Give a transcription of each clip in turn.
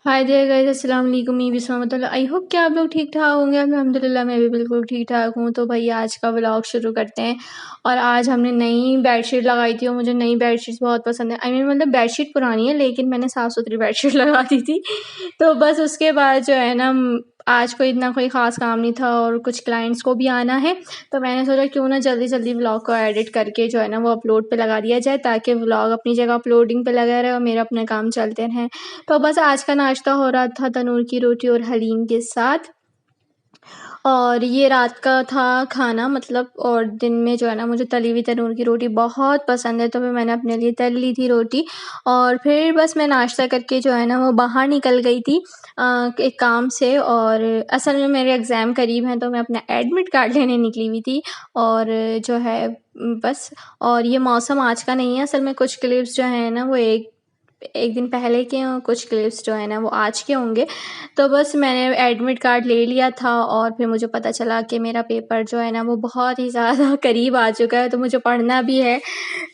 Hi there guys, अस्सलाम वालेकुम। मैं बिस्मा मतलब आई होप कि आप लोग ठीक ठाक होंगे। अल्हम्दुलिल्लाह मैं भी बिल्कुल ठीक ठाक हूँ। तो भाई आज का व्लॉग शुरू करते हैं। और आज हमने नई बेडशीट लगाई थी और मुझे नई बेडशीट्स बहुत पसंद है। आई मीन मतलब बेडशीट पुरानी है लेकिन मैंने साफ़ सुथरी बेडशीट लगा दी थी। तो बस उसके बाद जो है ना आज कोई ख़ास काम नहीं था और कुछ क्लाइंट्स को भी आना है। तो मैंने सोचा क्यों ना जल्दी जल्दी व्लॉग को एडिट करके जो है ना वो अपलोड पे लगा दिया जाए, ताकि व्लॉग अपनी जगह अपलोडिंग पे लगा रहे और मेरा अपने काम चलते रहें। तो बस आज का नाश्ता हो रहा था तनूर की रोटी और हलीम के साथ। और ये रात का था खाना मतलब। और दिन में जो है ना मुझे तली हुई तनूर की रोटी बहुत पसंद है, तो फिर मैंने अपने लिए तल ली थी रोटी। और फिर बस मैं नाश्ता करके जो है ना वो बाहर निकल गई थी एक काम से। और असल में मेरे एग्ज़ाम करीब हैं तो मैं अपना एडमिट कार्ड लेने निकली हुई थी। और जो है बस। और ये मौसम आज का नहीं है, असल में कुछ क्लिप्स जो हैं ना वो एक एक दिन पहले के हैं और कुछ क्लिप्स जो है ना वो आज के होंगे। तो बस मैंने एडमिट कार्ड ले लिया था और फिर मुझे पता चला कि मेरा पेपर जो है ना वो बहुत ही ज़्यादा करीब आ चुका है, तो मुझे पढ़ना भी है।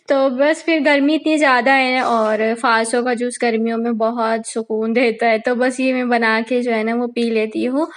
तो बस फिर गर्मी इतनी ज़्यादा है और फ़ासों का जूस गर्मियों में बहुत सुकून देता है, तो बस ये मैं बना के जो है ना वो पी लेती हूँ।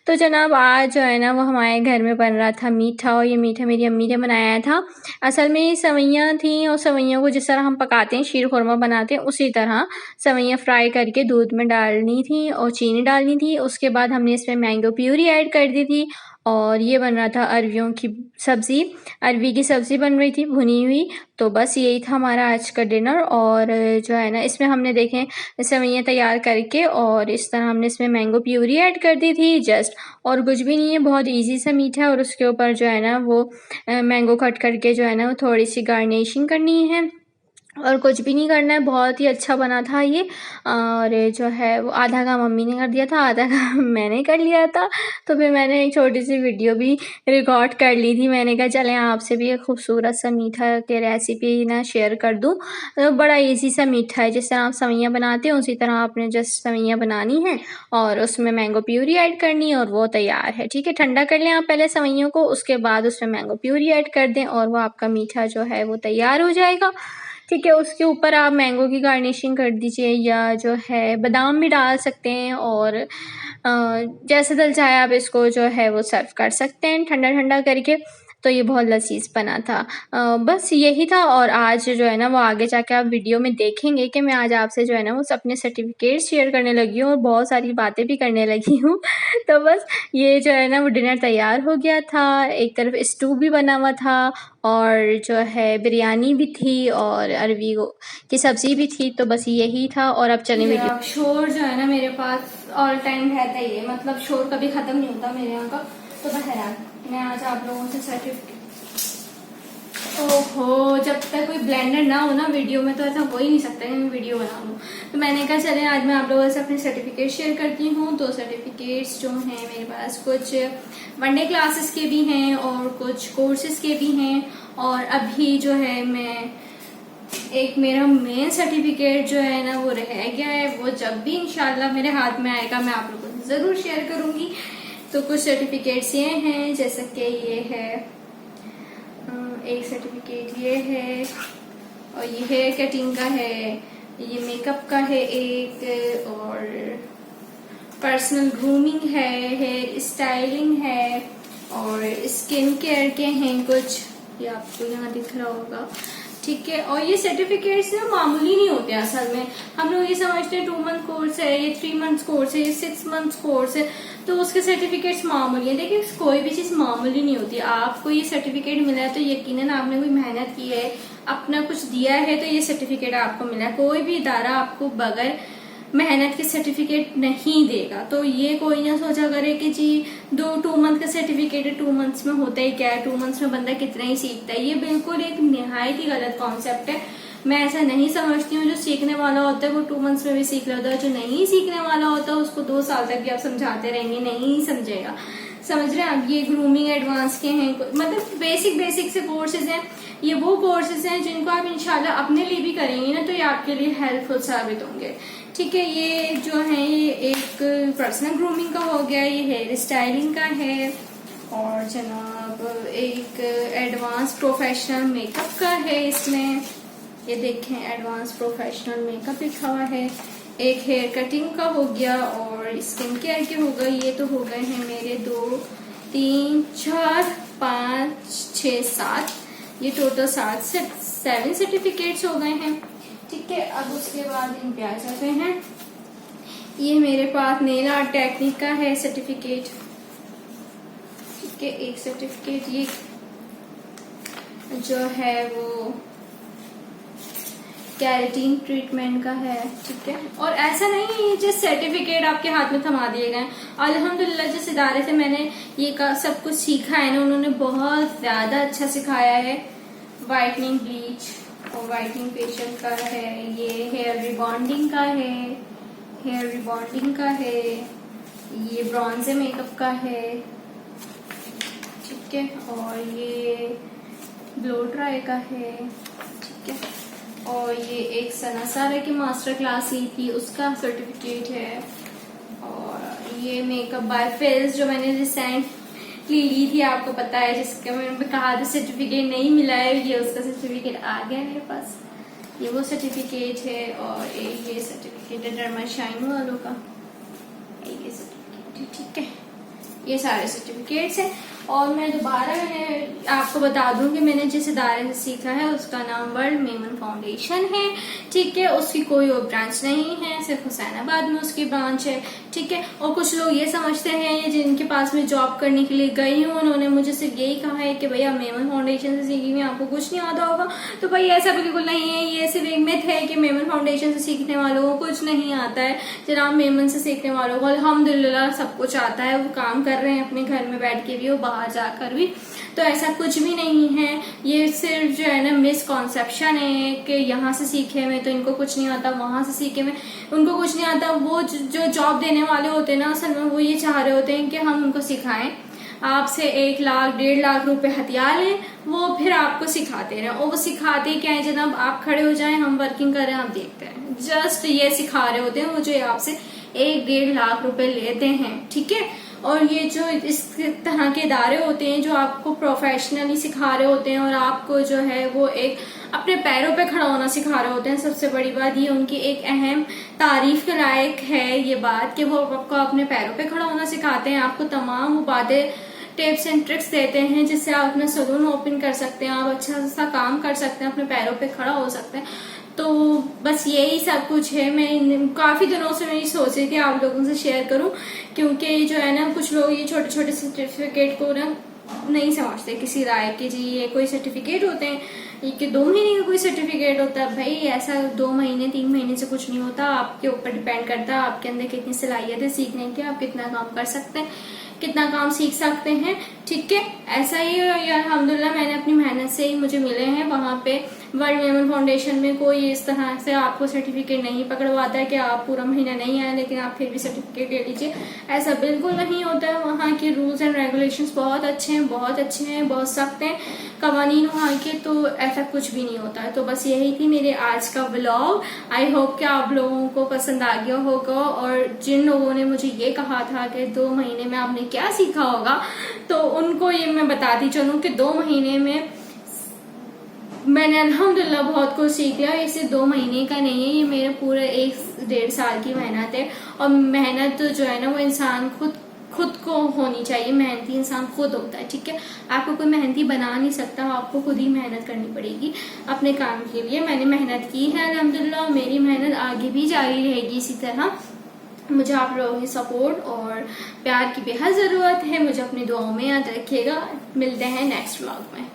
तो जनाब आज जो है ना वो हमारे घर में बन रहा था मीठा, और ये मीठा मेरी अम्मी ने बनाया था। असल में ये सेवइयाँ थीं और सेवइयों को जिस तरह हम पकाते हैं, शीर खुरमा बनाते हैं, उसी तरह सेवइयाँ फ्राई करके दूध में डालनी थी और चीनी डालनी थी। उसके बाद हमने इसमें मैंगो प्यूरी ऐड कर दी थी। और ये बन रहा था अरवियों की सब्ज़ी, अरवी की सब्ज़ी बन रही थी भुनी हुई। तो बस यही था हमारा आज का डिनर। और जो है ना इसमें हमने देखें सेवइयाँ तैयार करके और इस तरह हमने इसमें मैंगो प्यूरी ऐड कर दी थी जस्ट। और कुछ भी नहीं है, बहुत इजी सा मीठा है। और उसके ऊपर जो है ना वो मैंगो कट करके जो है ना वो थोड़ी सी गार्निशिंग करनी है और कुछ भी नहीं करना है। बहुत ही अच्छा बना था ये। और जो है वो आधा काम मम्मी ने कर दिया था, आधा काम मैंने कर लिया था। तो फिर मैंने एक छोटी सी वीडियो भी रिकॉर्ड कर ली थी। मैंने कहा चलें आपसे भी एक खूबसूरत सा मीठा की रेसिपी ना शेयर कर दूँ। तो बड़ा इजी सा मीठा है, जिस तरह आप सेवइयाँ बनाते हो उसी तरह आपने जस्ट सेवइयाँ बनानी है और उसमें मैंगो प्यूरी ऐड करनी है और वो तैयार है। ठीक है, ठंडा कर लें आप पहले सेवइयों को, उसके बाद उसमें मैंगो प्यूरी ऐड कर दें और वो आपका मीठा जो है वो तैयार हो जाएगा। ठीक है, उसके ऊपर आप मैंगो की गार्निशिंग कर दीजिए या जो है बादाम भी डाल सकते हैं। और जैसे दिल चाहे आप इसको जो है वो सर्व कर सकते हैं ठंडा ठंडा करके। तो ये बहुत लज़ीज़ बना था। बस यही था। और आज जो है ना वो आगे जाके आप वीडियो में देखेंगे कि मैं आज आपसे जो है ना वो अपने सर्टिफिकेट शेयर करने लगी हूँ और बहुत सारी बातें भी करने लगी हूँ। तो बस ये जो है ना वो डिनर तैयार हो गया था। एक तरफ स्टू भी बना हुआ था और जो है बिरयानी भी थी और अरवी की सब्ज़ी भी थी। तो बस यही था। और अब चलें वीडियो। अब शोर जो है ना मेरे पास ऑल टाइम रहता ही है, मतलब शोर कभी ख़त्म नहीं होता मेरे यहाँ का। तो बहरहाल मैं आज आप लोगों से सर्टिफिकेट, ओहो, जब तक कोई ब्लेंडर ना हो ना वीडियो में तो ऐसा हो ही नहीं सकता कि मैं वीडियो बना लूँ। तो मैंने कहा चले आज मैं आप लोगों से अपने सर्टिफिकेट शेयर करती हूँ। तो सर्टिफिकेट्स जो हैं मेरे पास कुछ वनडे क्लासेस के भी हैं और कुछ कोर्सेज के भी हैं। और अभी जो है मैं एक मेरा मेन सर्टिफिकेट जो है ना वो रह गया है, वो जब भी इंशाल्लाह मेरे हाथ में आएगा मैं आप लोगों से ज़रूर शेयर करूँगी। तो कुछ सर्टिफिकेट्स ये हैं, जैसे कि ये है एक सर्टिफिकेट ये है और ये हेयर कटिंग का है, ये मेकअप का है एक, और पर्सनल ग्रूमिंग है, हेयर स्टाइलिंग है और स्किन केयर के हैं कुछ, ये आपको यहाँ दिख रहा होगा। ठीक है, और ये सर्टिफिकेट्स ना मामूली नहीं होते हैं। असल में हम लोग ये समझते हैं 2 मंथ कोर्स है, ये 3 मंथ्स कोर्स है, ये 6 मंथ्स कोर्स है, तो उसके सर्टिफिकेट्स मामूली है। देखिए कोई भी चीज मामूली नहीं होती। आपको ये सर्टिफिकेट मिला है तो यकीनन आपने कोई मेहनत की है, अपना कुछ दिया है, तो ये सर्टिफिकेट आपको मिला है। कोई भी इदारा आपको बगैर मेहनत के सर्टिफिकेट नहीं देगा। तो ये कोई ना सोचा करे कि जी 2 मंथ का सर्टिफिकेट है, 2 मंथ्स में होता ही क्या है, 2 मंथ्स में बंदा कितना ही सीखता है। ये बिल्कुल एक निहायत ही गलत कॉन्सेप्ट है। मैं ऐसा नहीं समझती हूँ। जो सीखने वाला होता है वो 2 मंथ्स में भी सीख लेता है, जो नहीं सीखने वाला होता है उसको 2 साल तक भी आप समझाते रहेंगे नहीं समझेगा। समझ रहे हैं आप। ये ग्रूमिंग एडवांस के हैं, मतलब बेसिक से कोर्सेज हैं। ये वो कोर्सेज हैं जिनको आप इंशाल्लाह अपने लिए भी करेंगे ना तो ये आपके लिए हेल्पफुल साबित होंगे। ठीक है, ये जो है ये एक पर्सनल ग्रूमिंग का हो गया, ये हेयर स्टाइलिंग का है और जनाब एक एडवांस प्रोफेशनल मेकअप का है। इसमें ये देखें एडवांस प्रोफेशनल मेकअप लिखा हुआ है। एक हेयर कटिंग का हो गया और स्किन केयर के हो गए। ये तो हो गए हैं मेरे 2 3 4 5 6 7, ये टोटल 7 सर्टिफिकेट्स हो गए हैं। ठीक है, अब उसके बाद इन पे आ जाते हैं। ये मेरे पास नेल आर्ट टेक्निक का है सर्टिफिकेट। ठीक है, एक सर्टिफिकेट ये जो है वो कैरेटीन ट्रीटमेंट का है। ठीक है, और ऐसा नहीं है ये जिस सर्टिफिकेट आपके हाथ में थमा दिए गए। अल्हम्दुलिल्लाह जिस इदारे से मैंने ये सब कुछ सीखा है ना, उन्होंने बहुत ज्यादा अच्छा सिखाया है। वाइटनिंग ब्लीच और वाइटनिंग फेशियल का है, ये हेयर रिबॉन्डिंग का है, हेयर रिबॉन्डिंग का है, ये ब्रॉन्जे मेकअप का है। ठीक है, और ये ब्लो ड्राई का है। ठीक है, और ये एक सना सारा की मास्टर क्लास ली थी उसका सर्टिफिकेट है। और ये मेकअप बाय फेल्स जो मैंने रिसेंटली ली थी, आपको पता है, जिसका मैंने कहा था सर्टिफिकेट नहीं मिला है, ये उसका सर्टिफिकेट आ गया मेरे पास। ये वो सर्टिफिकेट है। और ये सर्टिफिकेट है डर्मा शाइन वालों का, ये सर्टिफिकेट है। ठीक है, ये सारे सर्टिफिकेट्स हैं। और मैं दोबारा मैंने आपको बता दूं कि मैंने जिस इदारे से सीखा है उसका नाम वर्ल्ड मेमन फाउंडेशन है। ठीक है, उसकी कोई और ब्रांच नहीं है, सिर्फ हुसैनाबाद में उसकी ब्रांच है। ठीक है, और कुछ लोग ये समझते हैं, ये जिनके पास में जॉब करने के लिए गई हूँ, उन्होंने मुझे सिर्फ यही कहा है कि भैया मेमन फाउंडेशन से सीखी हुई आपको कुछ नहीं आता होगा। तो भाई ऐसा बिल्कुल नहीं है, ये सिर्फ एक मिथ है कि मेमन फाउंडेशन से सीखने वालों को कुछ नहीं आता है। जनाब, मेमन से सीखने वालों को अल्हम्दुलिल्लाह सब कुछ आता है, वो काम कर रहे हैं अपने घर में बैठ के भी और बाहर जाकर भी। तो ऐसा कुछ भी नहीं है, ये सिर्फ जो है ना मिसकॉन्सेप्शन है कि यहाँ से सीखे में तो इनको कुछ नहीं आता, वहां से सीखे में उनको कुछ नहीं आता। वो जो जॉब देने वाले होते हैं ना, असल में वो ये चाह रहे होते हैं कि हम उनको सिखाएं, आपसे 1 लाख 1.5 लाख रुपए हथियार लें, वो फिर आपको सिखाते रहे। और वो सिखाते क्या है जनाब, आप खड़े हो जाएं, हम वर्किंग करें, हम देखते हैं। जस्ट ये सिखा रहे होते हैं वो, जो आपसे 1-1.5 लाख रुपए लेते हैं। ठीक है, और ये जो इस तरह के इदारे होते हैं जो आपको प्रोफेशनली सिखा रहे होते हैं और आपको जो है वो एक अपने पैरों पे खड़ा होना सिखा रहे होते हैं। सबसे बड़ी बात ये उनकी एक अहम तारीफ के लायक है ये बात कि वो आपको अपने पैरों पे खड़ा होना सिखाते हैं। आपको तमाम वो बातें, टिप्स एंड ट्रिक्स देते हैं जिससे आप अपना सलून ओपन कर सकते हैं, आप अच्छा सा काम कर सकते हैं, अपने पैरों पे खड़ा हो सकते हैं। तो बस यही सब कुछ है। मैं काफी दिनों से मेरी सोच रही थी आप लोगों से शेयर करूं, क्योंकि जो है ना कुछ लोग ये छोटे छोटे सर्टिफिकेट को ना नहीं समझते किसी राय के, जी ये कोई सर्टिफिकेट होते हैं, ये कि 2 महीने का कोई सर्टिफिकेट होता है। भाई ऐसा 2 महीने 3 महीने से कुछ नहीं होता, आपके ऊपर डिपेंड करता है आपके अंदर कितनी सलाहियत है सीखने की, आप कितना काम कर सकते हैं, कितना काम सीख सकते हैं। ठीक है, ऐसा ही अल्हम्दुलिल्लाह मैंने अपनी मेहनत से ही मुझे मिले हैं। वहां पे वर्ल्ड मेमन फाउंडेशन में कोई इस तरह से आपको सर्टिफिकेट नहीं पकड़वाता है कि आप पूरा महीना नहीं आए लेकिन आप फिर भी सर्टिफिकेट ले लीजिए, ऐसा बिल्कुल नहीं होता है। वहाँ के रूल्स एंड रेगुलेशंस बहुत अच्छे हैं, बहुत अच्छे हैं, बहुत सख्त हैं कवानीन वहाँ के, तो ऐसा कुछ भी नहीं होता है। तो बस यही थी मेरे आज का व्लॉग। आई होप कि आप लोगों को पसंद आ गया होगा। और जिन लोगों ने मुझे ये कहा था कि 2 महीने में आपने क्या सीखा होगा, तो उनको ये मैं बताती चलूं कि 2 महीने में मैंने अल्हम्दुलिल्लाह बहुत कुछ सीख लिया। इसे 2 महीने का नहीं है, ये मेरे पूरे 1-1.5 साल की मेहनत है। और मेहनत जो है ना वो इंसान खुद को होनी चाहिए, मेहनती इंसान खुद होता है। ठीक है, आपको कोई मेहनती बना नहीं सकता, आपको खुद ही मेहनत करनी पड़ेगी अपने काम के लिए। मैंने मेहनत की है अल्हम्दुलिल्लाह, मेरी मेहनत आगे भी जारी रहेगी इसी तरह। मुझे आप लोगों की सपोर्ट और प्यार की बेहद जरूरत है। मुझे अपनी दुआओं में याद रखिएगा। मिलते हैं नेक्स्ट व्लॉग में।